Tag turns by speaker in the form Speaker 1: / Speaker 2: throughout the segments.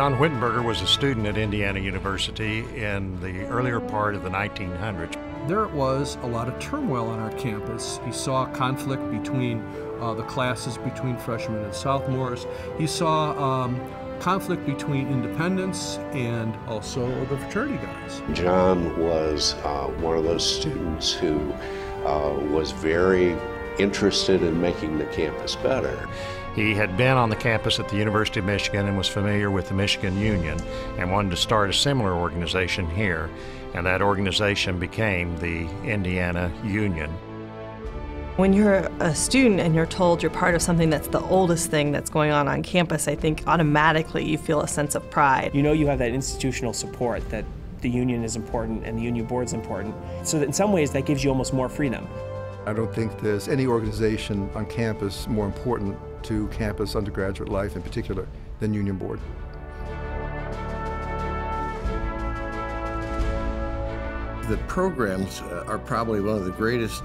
Speaker 1: John Wittenberger was a student at Indiana University in the earlier part of the 1900s.
Speaker 2: There was a lot of turmoil on our campus. He saw conflict between the classes between freshmen and sophomores. He saw conflict between independents and also the fraternity guys.
Speaker 3: John was one of those students who was very interested in making the campus better.
Speaker 1: He had been on the campus at the University of Michigan and was familiar with the Michigan Union and wanted to start a similar organization here, and that organization became the Indiana Union.
Speaker 4: When you're a student and you're told you're part of something that's the oldest thing that's going on campus, I think automatically you feel a sense of pride.
Speaker 5: You know you have that institutional support, that the union is important and the union board's important, so that in some ways that gives you almost more freedom.
Speaker 6: I don't think there's any organization on campus more important to campus undergraduate life in particular than Union Board.
Speaker 7: The programs are probably one of the greatest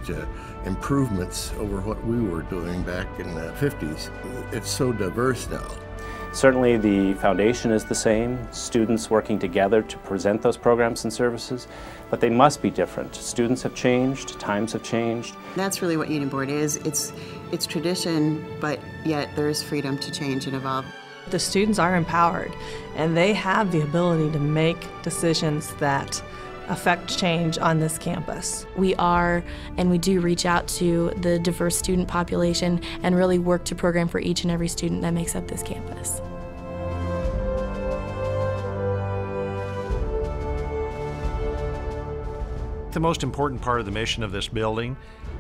Speaker 7: improvements over what we were doing back in the 50s. It's so diverse now.
Speaker 8: Certainly the foundation is the same, students working together to present those programs and services, but they must be different. Students have changed, times have changed.
Speaker 9: That's really what Union Board is. It's tradition, but yet there is freedom to change and evolve.
Speaker 4: The students are empowered, and they have the ability to make decisions that affect change on this campus.
Speaker 10: We are, and we do reach out to the diverse student population and really work to program for each and every student that makes up this campus.
Speaker 1: The most important part of the mission of this building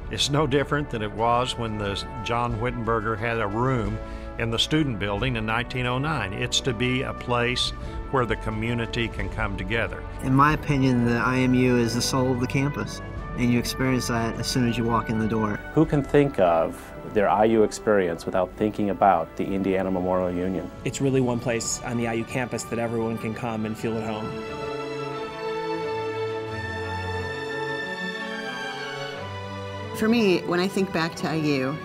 Speaker 1: is no different than it was when John Wittenberger had a room in the student building in 1909. It's to be a place where the community can come together.
Speaker 11: In my opinion, the IMU is the soul of the campus, and you experience that as soon as you walk in the door.
Speaker 8: Who can think of their IU experience without thinking about the Indiana Memorial Union?
Speaker 5: It's really one place on the IU campus that everyone can come and feel at home.
Speaker 9: For me, when I think back to IU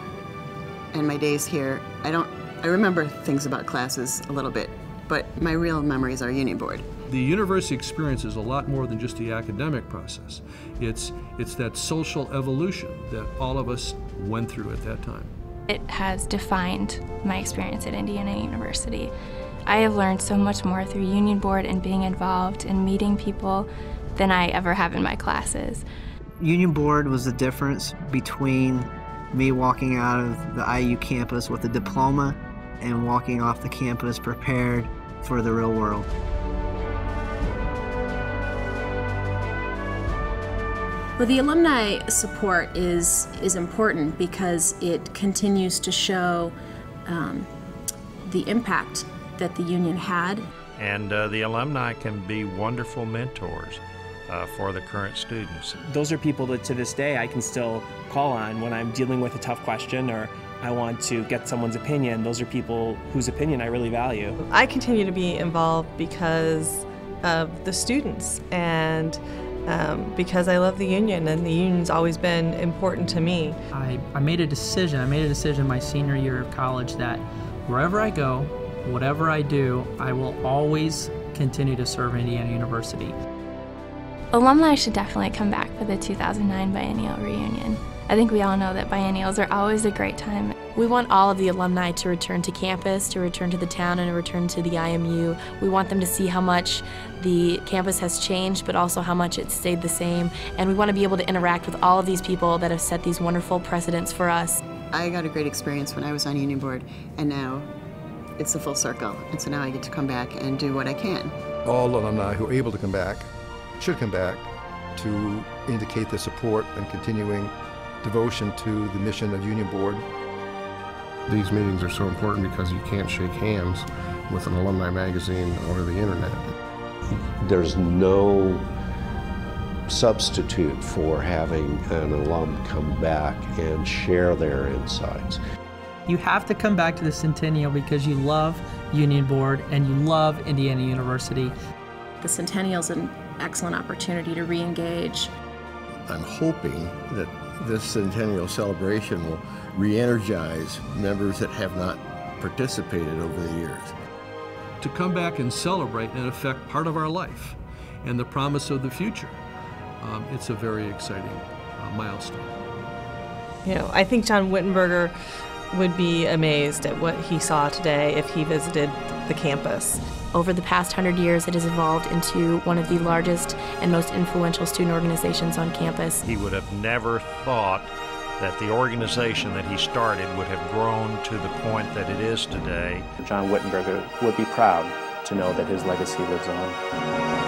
Speaker 9: and my days here, I remember things about classes a little bit, but my real memories are Union Board.
Speaker 2: The university experience is a lot more than just the academic process. It's that social evolution that all of us went through at that time.
Speaker 12: It has defined my experience at Indiana University. I have learned so much more through Union Board and being involved and meeting people than I ever have in my classes.
Speaker 11: Union Board was the difference between me walking out of the IU campus with a diploma and walking off the campus prepared for the real world.
Speaker 13: Well, the alumni support is important because it continues to show the impact that the union had.
Speaker 1: And the alumni can be wonderful mentors for the current students.
Speaker 5: Those are people that to this day I can still call on when I'm dealing with a tough question or I want to get someone's opinion. Those are people whose opinion I really value.
Speaker 4: I continue to be involved because of the students and because I love the union, and the union's always been important to me.
Speaker 14: I made a decision my senior year of college that wherever I go, whatever I do, I will always continue to serve Indiana University.
Speaker 12: Alumni should definitely come back for the 2009 biennial reunion. I think we all know that biennials are always a great time.
Speaker 10: We want all of the alumni to return to campus, to return to the town, and to return to the IMU. We want them to see how much the campus has changed, but also how much it's stayed the same. And we want to be able to interact with all of these people that have set these wonderful precedents for us.
Speaker 9: I got a great experience when I was on Union Board, and now it's a full circle. And so now I get to come back and do what I can.
Speaker 6: All alumni who are able to come back should come back to indicate their support and continuing devotion to the mission of Union Board.
Speaker 15: These meetings are so important because you can't shake hands with an alumni magazine over the internet.
Speaker 3: There's no substitute for having an alum come back and share their insights.
Speaker 14: You have to come back to the Centennial because you love Union Board and you love Indiana University.
Speaker 13: The Centennial's an excellent opportunity to re-engage.
Speaker 7: I'm hoping that this Centennial celebration will re-energize members that have not participated over the years.
Speaker 2: to come back and celebrate and affect part of our life and the promise of the future. It's a very exciting milestone.
Speaker 4: You know, I think John Wittenberger would be amazed at what he saw today if he visited the campus.
Speaker 10: Over the past 100 years, it has evolved into one of the largest and most influential student organizations on campus.
Speaker 1: He would have never thought that the organization that he started would have grown to the point that it is today.
Speaker 8: John Wittenberger would be proud to know that his legacy lives on.